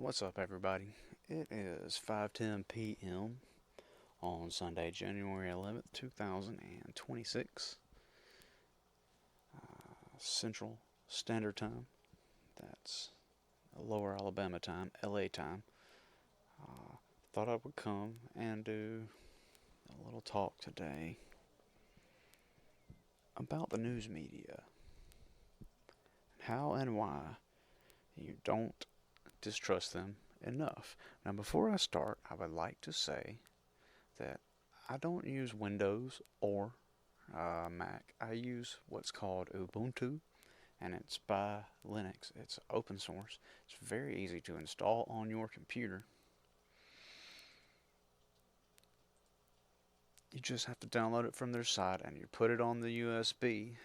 What's up, everybody? It is 5:10 p.m. on Sunday, January 11th, 2026, Central Standard Time. That's Lower Alabama time, LA time. Uh, Thought I would come and do a little talk today about the news media, how and why you don't distrust them enough. Now, before I start, I would like to say that I don't use Windows or Mac. I use what's called Ubuntu, and it's by Linux. It's open source. It's very easy to install on your computer. You just have to download it from their site and you put it on the USB,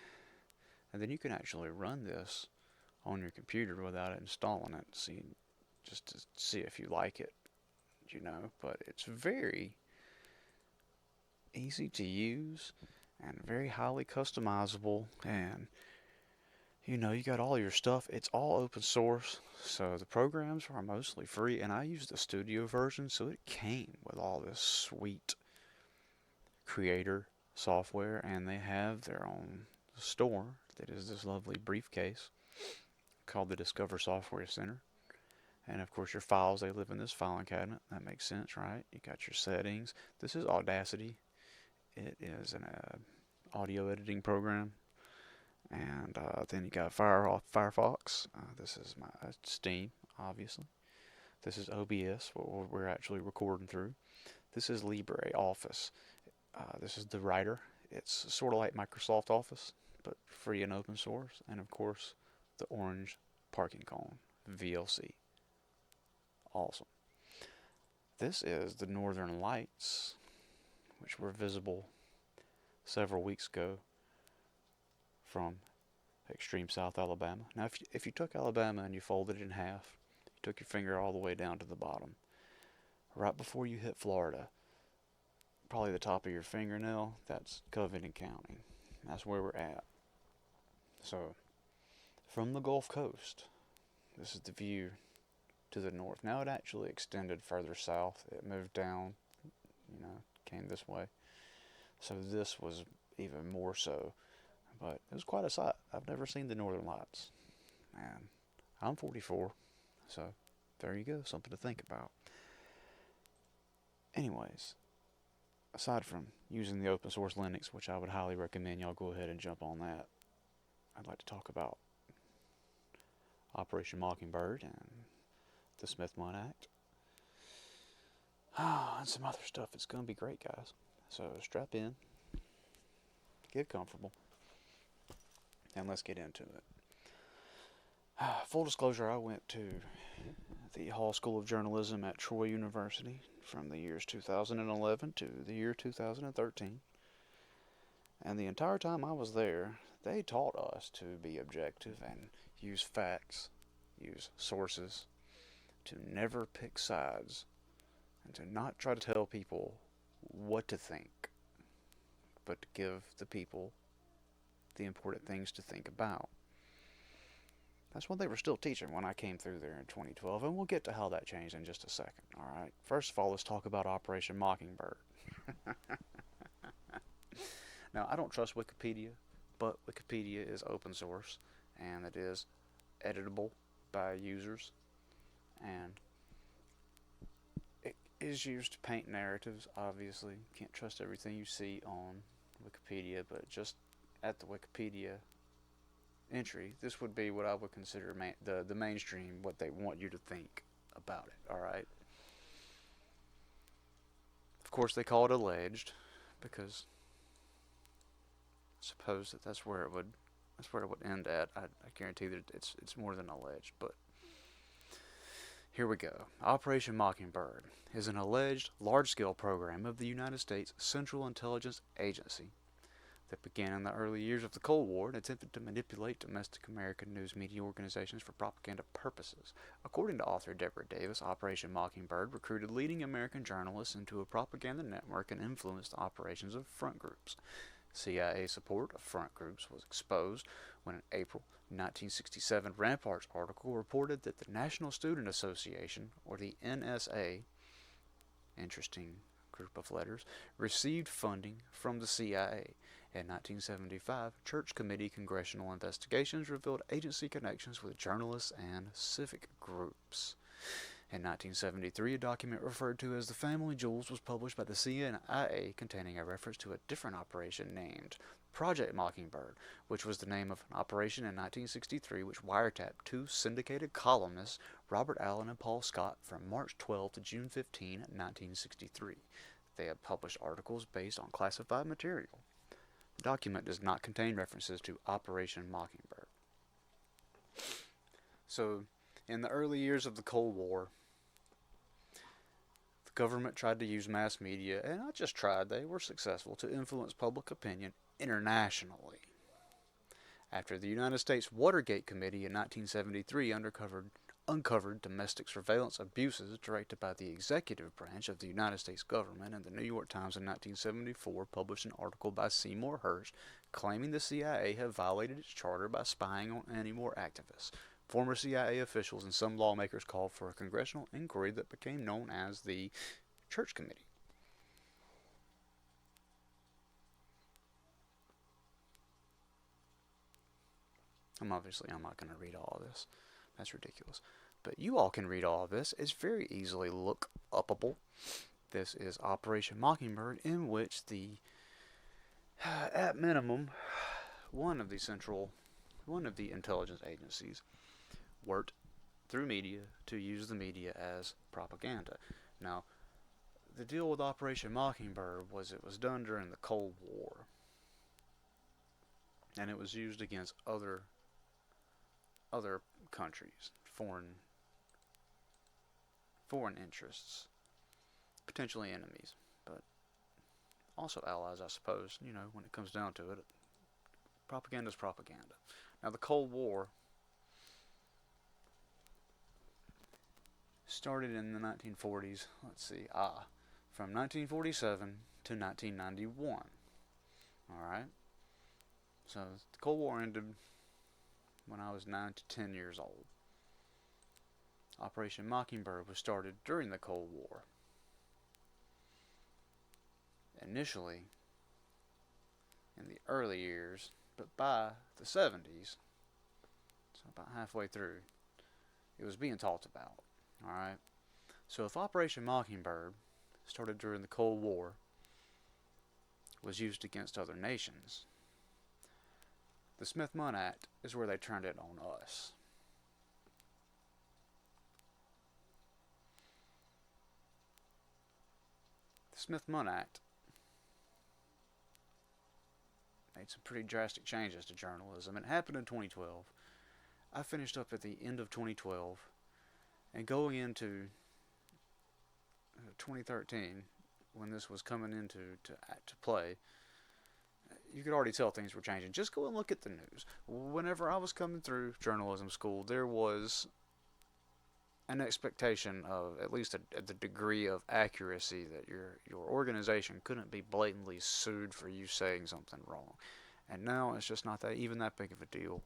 and then you can actually run this on your computer without installing it. See, just to see if you like it, But it's very easy to use and very highly customizable, and you got all your stuff. It's all open source, so the programs are mostly free, and I use the studio version, so it came with all this sweet creator software, and they have their own store that is this lovely briefcase called the Discover Software Center. And of course, your files, they live in this filing cabinet. That makes sense, right? You got your settings. This is Audacity. It is an audio editing program. And then you got Firefox. This is my Steam, obviously. This is OBS, what we're actually recording through. This is LibreOffice. This is the writer. It's sort of like Microsoft Office, but free and open source. And of course, the orange parking cone, VLC. Awesome. This is the Northern Lights, which were visible several weeks ago from extreme South Alabama. Now, if you took Alabama and you folded it in half, you took your finger all the way down to the bottom, right before you hit Florida, probably the top of your fingernail, that's Covington County. That's where we're at. So, from the Gulf Coast, this is the view to the north. Now it actually extended further south. It moved down, came this way. So this was even more so. But it was quite a sight. I've never seen the Northern Lights. And I'm 44, so there you go, something to think about. Anyways, aside from using the open source Linux, which I would highly recommend y'all go ahead and jump on that, I'd like to talk about Operation Mockingbird and the Smithmundt Act. And some other stuff. It's going to be great, guys. So strap in, get comfortable, and let's get into it. Full disclosure, I went to the Hall School of Journalism at Troy University from the years 2011 to the year 2013. And the entire time I was there, they taught us to be objective and use facts, use sources, to never pick sides, and to not try to tell people what to think, but to give the people the important things to think about. That's what they were still teaching when I came through there in 2012, and we'll get to how that changed in just a second, alright? First of all, let's talk about Operation Mockingbird. Now, I don't trust Wikipedia, but Wikipedia is open source, and it is editable by users, and it is used to paint narratives, obviously. Can't trust everything you see on Wikipedia, but just at the Wikipedia entry, this would be what I would consider the mainstream, what they want you to think about it, alright? Of course, they call it alleged, because I suppose that's where it would end at. I guarantee that it's more than alleged, but here we go. Operation Mockingbird is an alleged large-scale program of the United States Central Intelligence Agency that began in the early years of the Cold War and attempted to manipulate domestic American news media organizations for propaganda purposes. According to author Deborah Davis, Operation Mockingbird recruited leading American journalists into a propaganda network and influenced the operations of front groups. CIA support of front groups was exposed when an April 1967 Ramparts article reported that the National Student Association, or the NSA, interesting group of letters, received funding from the CIA. In 1975, Church Committee congressional investigations revealed agency connections with journalists and civic groups. In 1973, a document referred to as the Family Jewels was published by the CIA containing a reference to a different operation named Project Mockingbird, which was the name of an operation in 1963 which wiretapped two syndicated columnists, Robert Allen and Paul Scott, from March 12 to June 15, 1963. They had published articles based on classified material. The document does not contain references to Operation Mockingbird. So, in the early years of the Cold War, the government tried to use mass media, and not just tried, they were successful, to influence public opinion internationally. After the United States Watergate Committee in 1973 uncovered domestic surveillance abuses directed by the executive branch of the United States government, and the New York Times in 1974 published an article by Seymour Hersh claiming the CIA had violated its charter by spying on anti-war activists. Former CIA officials and some lawmakers called for a congressional inquiry that became known as the Church Committee. I'm not going to read all of this. That's ridiculous. But you all can read all of this. It's very easily look upable. This is Operation Mockingbird, in which at minimum, one of the intelligence agencies worked through media to use the media as propaganda. Now, the deal with Operation Mockingbird was it was done during the Cold War, and it was used against other countries, foreign interests, potentially enemies, but also allies, I suppose. You know, when it comes down to it, propaganda is propaganda. Now, the Cold War started in the 1940s. Let's see, from 1947 to 1991. All right. So the Cold War ended when I was 9 to 10 years old. Operation Mockingbird was started during the Cold War. Initially, in the early years, but by the 70s, so about halfway through, it was being talked about. Alright? So if Operation Mockingbird started during the Cold War, was used against other nations, the Smith-Mundt Act is where they turned it on us. The Smith-Mundt Act made some pretty drastic changes to journalism. It happened in 2012. I finished up at the end of 2012, and going into 2013, when this was coming into to play, you could already tell things were changing. Just go and look at the news. Whenever I was coming through journalism school, there was an expectation of at least the degree of accuracy that your organization couldn't be blatantly sued for you saying something wrong. And now it's just not even that big of a deal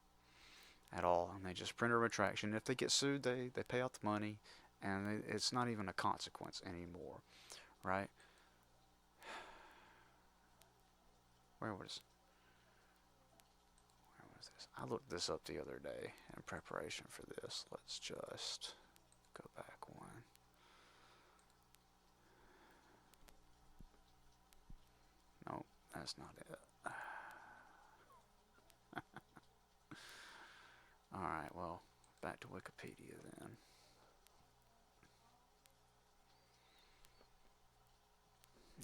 at all. And they just print a retraction. If they get sued, they pay out the money, and it's not even a consequence anymore, right? Where was this? I looked this up the other day in preparation for this. Let's just go back one. No, that's not it. Alright, well, back to Wikipedia then.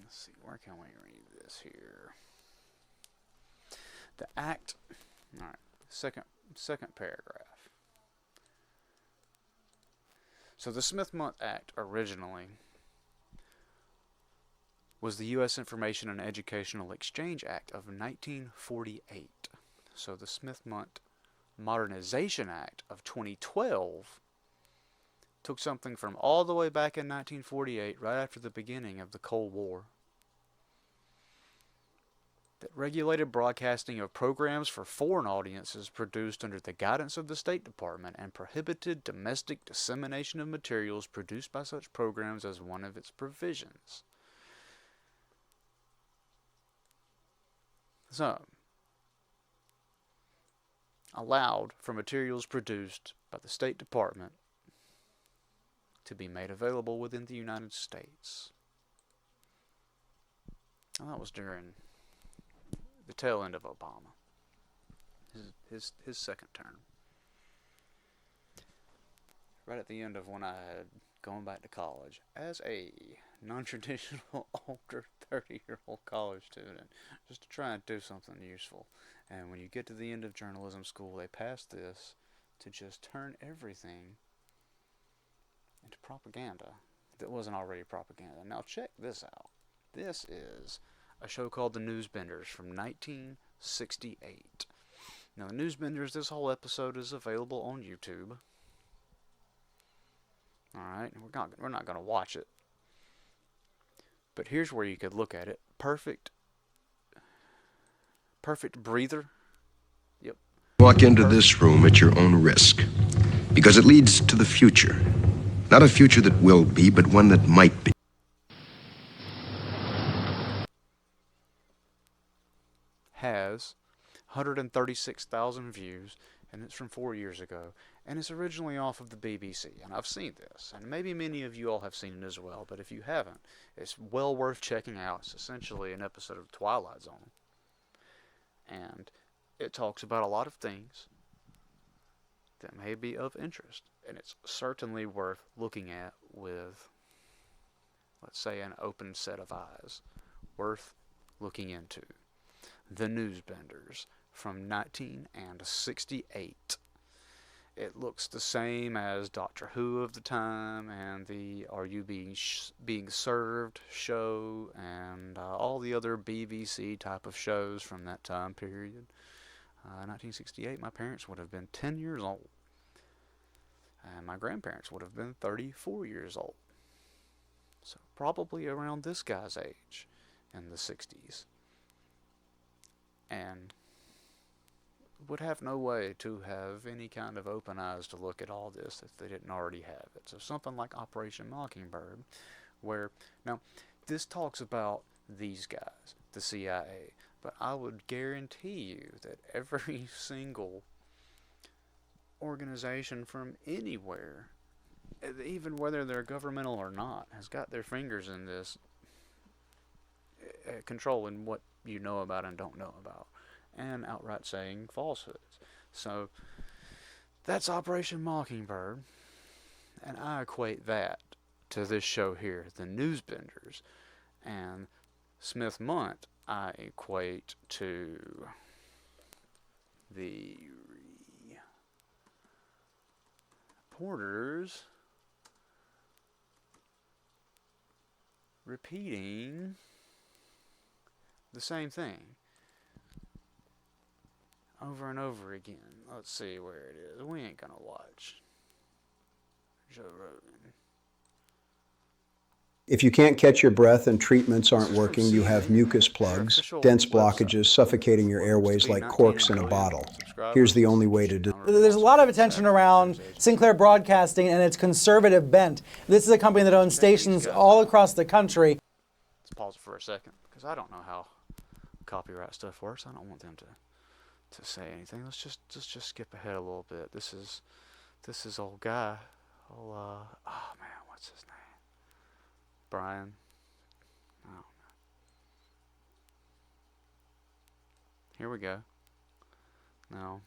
Let's see, where can we read this here? The Act, alright, second paragraph. So the Smith-Mundt Act originally was the U.S. Information and Educational Exchange Act of 1948. So the Smith-Mundt Modernization Act of 2012 took something from all the way back in 1948, right after the beginning of the Cold War, that regulated broadcasting of programs for foreign audiences produced under the guidance of the State Department and prohibited domestic dissemination of materials produced by such programs as one of its provisions. So, allowed for materials produced by the State Department to be made available within the United States. And that was during the tail end of Obama, his second term. Right at the end of when I had gone back to college as a non-traditional older 30-year-old college student, just to try and do something useful. And when you get to the end of journalism school, they pass this to just turn everything into propaganda that wasn't already propaganda. Now check this out. This is a show called The Newsbenders from 1968. Now, The Newsbenders, this whole episode is available on YouTube. Alright, we're not going to watch it. But here's where you could look at it. Perfect breather. Yep. Walk into this room at your own risk, because it leads to the future. Not a future that will be, but one that might be. Has 136,000 views, and it's from 4 years ago, and it's originally off of the BBC, and I've seen this, and maybe many of you all have seen it as well, but if you haven't, it's well worth checking out. It's essentially an episode of Twilight Zone, and it talks about a lot of things that may be of interest, and it's certainly worth looking at with, let's say, an open set of eyes, worth looking into. The Newsbenders from 1968. It looks the same as Doctor Who of the time and the Are You Being Served show and all the other BBC type of shows from that time period. 1968, my parents would have been 10 years old. And my grandparents would have been 34 years old. So probably around this guy's age in the 60s. And would have no way to have any kind of open eyes to look at all this if they didn't already have it. So something like Operation Mockingbird, where, now, this talks about these guys, the CIA, but I would guarantee you that every single organization from anywhere, even whether they're governmental or not, has got their fingers in this, controlling what you know about and don't know about, and outright saying falsehoods. So that's Operation Mockingbird, and I equate that to this show here, The Newsbenders, and smithmundt I equate to the reporters repeating the same thing over and over again. Let's see where it is. We ain't gonna watch Joe Rogan. If you can't catch your breath and treatments aren't working, you have mucus plugs, dense blockages suffocating your airways like corks in a bottle. Here's the only way to do it. There's a lot of attention around Sinclair Broadcasting and its conservative bent. This is a company that owns stations all across the country. Let's pause it for a second, because I don't know how copyright stuff works. I don't want them to say anything. Let's just skip ahead a little bit. This is old guy. Oh man, what's his name? Brian. I don't know. Here we go. Now,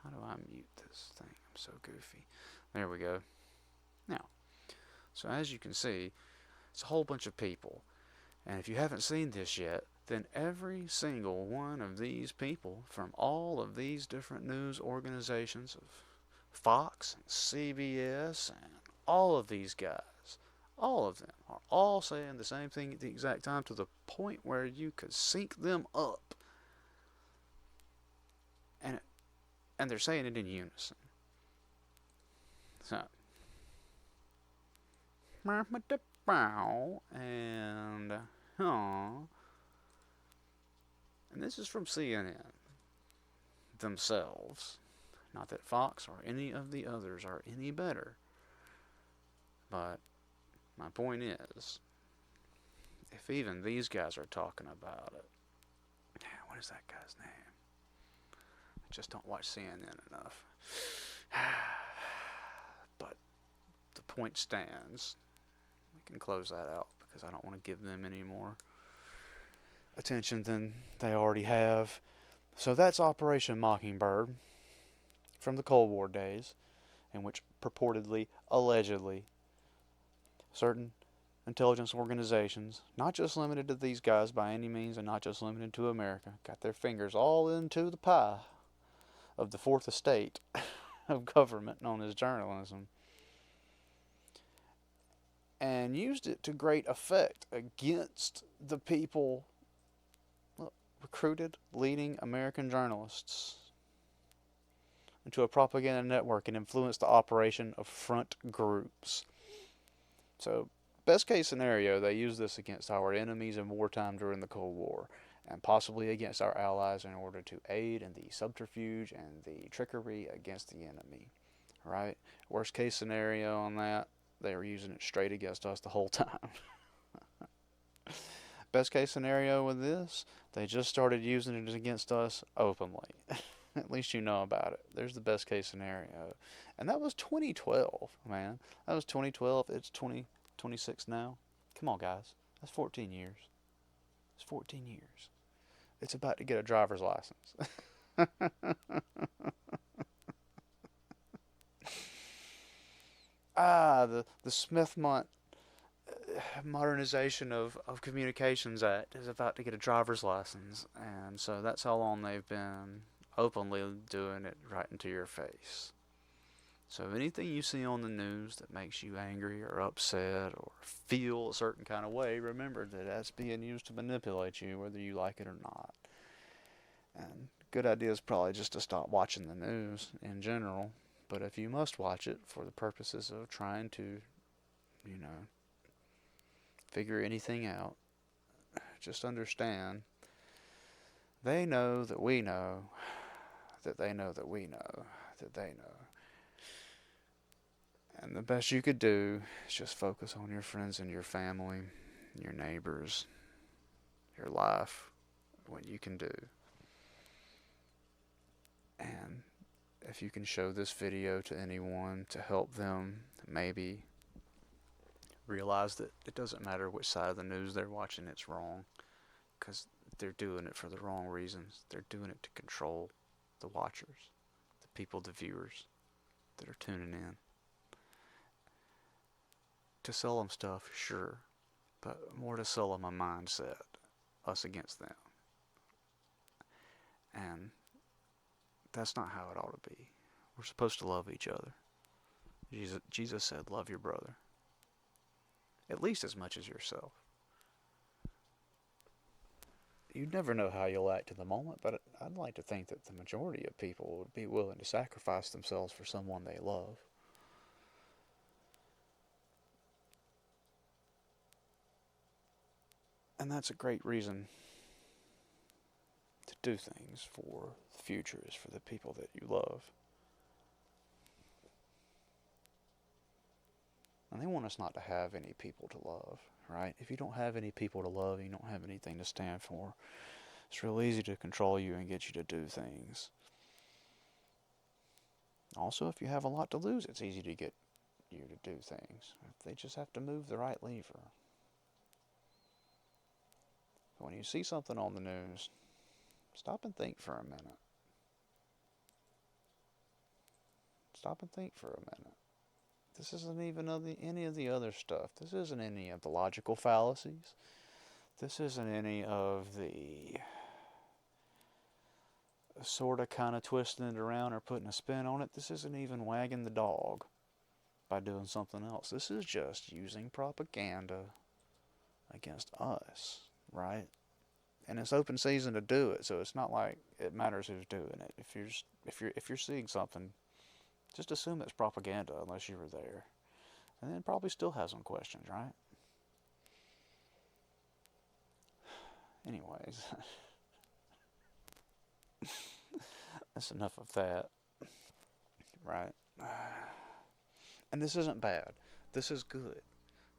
how do I mute this thing? I'm so goofy. There we go. Now, so as you can see, it's a whole bunch of people. And if you haven't seen this yet, then every single one of these people from all of these different news organizations of Fox and CBS and all of these guys, all of them are all saying the same thing at the exact time, to the point where you could sync them up. And they're saying it in unison. So, and And this is from CNN themselves. Not that Fox or any of the others are any better, but my point is, if even these guys are talking about it, what is that guy's name? I just don't watch CNN enough. But the point stands. We can close that out because I don't want to give them any more attention than they already have. So that's Operation Mockingbird from the Cold War days, in which purportedly, allegedly, certain intelligence organizations, not just limited to these guys by any means and not just limited to America, got their fingers all into the pie of the fourth estate of government known as journalism, and used it to great effect against the people recruited leading American journalists into a propaganda network and influenced the operation of front groups. So, best case scenario, they use this against our enemies in wartime during the Cold War, and possibly against our allies in order to aid in the subterfuge and the trickery against the enemy. Right? Worst case scenario on that, they were using it straight against us the whole time. Best case scenario with this, they just started using it against us openly. At least you know about it. There's the best case scenario. And that was 2012, man. That was 2012. It's 2026 now. Come on, guys. That's 14 years. It's 14 years. It's about to get a driver's license. The smithmundt Modernization of Communications Act is about to get a driver's license, and so that's how long they've been openly doing it right into your face. So anything you see on the news that makes you angry or upset or feel a certain kind of way, remember that that's being used to manipulate you, whether you like it or not. And good idea is probably just to stop watching the news in general, but if you must watch it for the purposes of trying to, figure anything out, just understand they know that we know that they know that we know that they know. And the best you could do is just focus on your friends and your family, your neighbors, your life, what you can do. And if you can show this video to anyone to help them maybe realize that it doesn't matter which side of the news they're watching, it's wrong, because they're doing it for the wrong reasons. They're doing it to control the watchers, the people, the viewers that are tuning in. To sell them stuff, sure, but more to sell them a mindset, us against them. And that's not how it ought to be. We're supposed to love each other. Jesus said, love your brother, at least as much as yourself. You never know how you'll act in the moment, but I'd like to think that the majority of people would be willing to sacrifice themselves for someone they love. And that's a great reason to do things for the future, is for the people that you love. And they want us not to have any people to love, right? If you don't have any people to love, you don't have anything to stand for. It's real easy to control you and get you to do things. Also, if you have a lot to lose, it's easy to get you to do things. They just have to move the right lever. When you see something on the news, stop and think for a minute. Stop and think for a minute. This isn't even any of the other stuff. This isn't any of the logical fallacies. This isn't any of the sort of kind of twisting it around or putting a spin on it. This isn't even wagging the dog by doing something else. This is just using propaganda against us, right? And it's open season to do it, so it's not like it matters who's doing it. If you're seeing something, just assume it's propaganda unless you were there. And then probably still have some questions, right? Anyways, That's enough of that, right? And this isn't bad. This is good.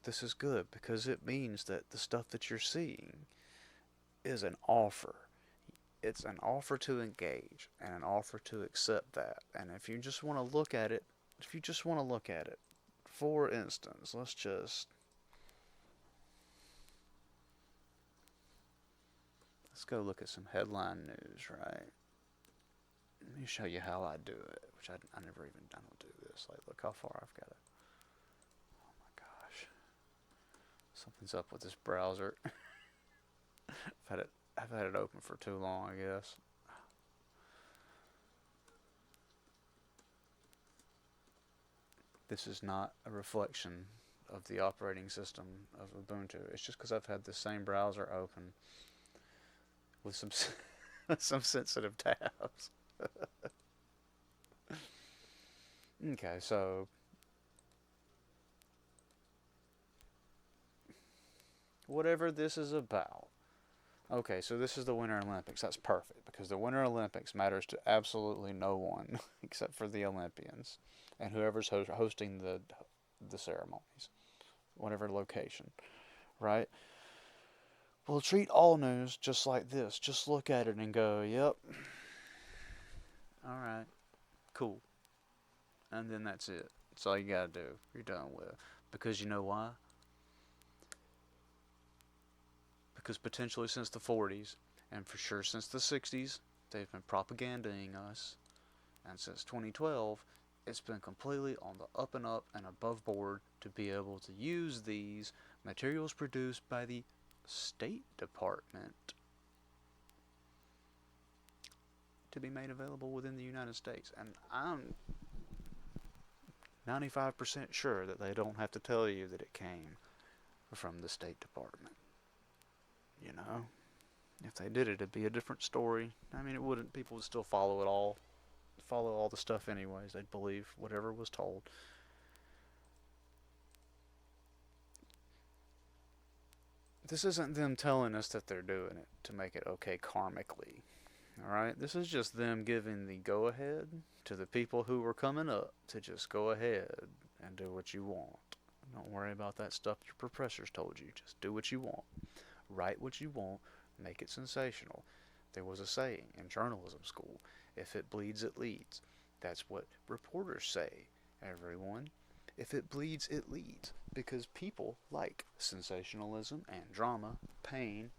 This is good because it means that the stuff that you're seeing is an offer. It's an offer to engage and an offer to accept that. And if you just want to look at it, if you just want to look at it, for instance, let's go look at some headline news, right? Let me show you how I do it, which I never even, I don't do this. Like, look how far I've got it. Oh my gosh. Something's up with this browser. I've had it open for too long, I guess. This is not a reflection of the operating system of Ubuntu. It's just because I've had the same browser open with some some sensitive tabs. Okay, so whatever this is about. Okay, so this is the Winter Olympics. That's perfect because the Winter Olympics matters to absolutely no one except for the Olympians and whoever's hosting the ceremonies, whatever location, right? We'll treat all news just like this. Just look at it and go, "Yep, all right, cool," and then that's it. That's all you gotta do. You're done with. Because you know why? Because potentially since the 40s, and for sure since the 60s, they've been propaganding us, and since 2012, it's been completely on the up and up and above board to be able to use these materials produced by the State Department to be made available within the United States. And I'm 95% sure that they don't have to tell you that it came from the State Department. You know? If they did it, it'd be a different story. I mean, it wouldn't. People would still follow all the stuff anyways. They'd believe whatever was told. This isn't them telling us that they're doing it to make it okay karmically. Alright? This is just them giving the go ahead to the people who were coming up to just go ahead and do what you want. Don't worry about that stuff your professors told you. Just do what you want. Write what you want. Make it sensational. There was a saying in journalism school, if it bleeds, it leads. That's what reporters say, everyone. If it bleeds, it leads. Because people like sensationalism and drama, pain,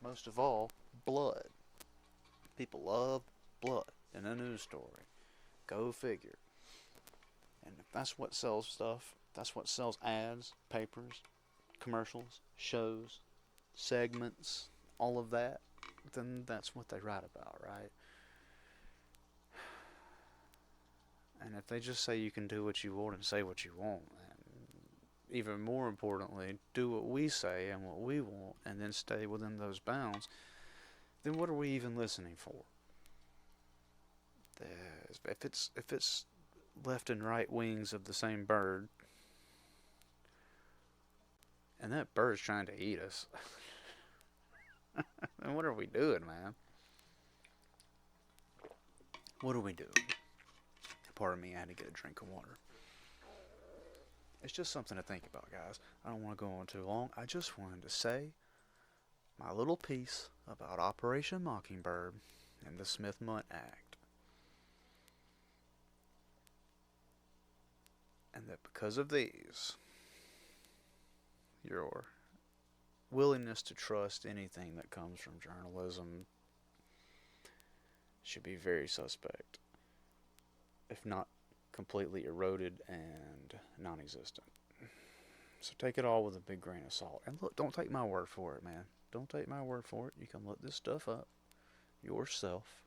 most of all, blood. People love blood in a news story. Go figure. And if that's what sells stuff, that's what sells ads, papers, commercials, shows, segments, all of that, then that's what they write about, right? And if they just say you can do what you want and say what you want, and even more importantly, do what we say and what we want, and then stay within those bounds, then what are we even listening for? If it's left and right wings of the same bird, and that bird's trying to eat us, then what are we doing, man? What are we doing? Pardon me, I had to get a drink of water. It's just something to think about, guys. I don't want to go on too long. I just wanted to say my little piece about Operation Mockingbird and the Smith-Mundt Act. And that because of these, your willingness to trust anything that comes from journalism should be very suspect, if not completely eroded and non-existent. So take it all with a big grain of salt. And look, don't take my word for it, man. Don't take my word for it. You can look this stuff up yourself,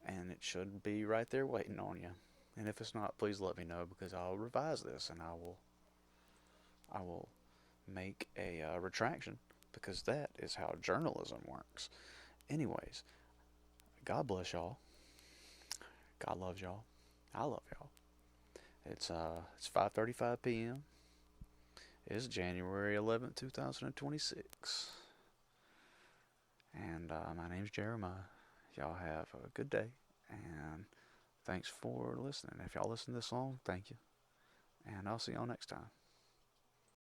and it should be right there waiting on you. And if it's not, please let me know, because I'll revise this and I will make a retraction, because that is how journalism works. Anyways, God bless y'all. God loves y'all. I love y'all. It's 5:35 p.m. It's January 11th, 2026. And my name's Jeremiah. Y'all have a good day, and thanks for listening. If y'all listen to this long, thank you. And I'll see y'all next time.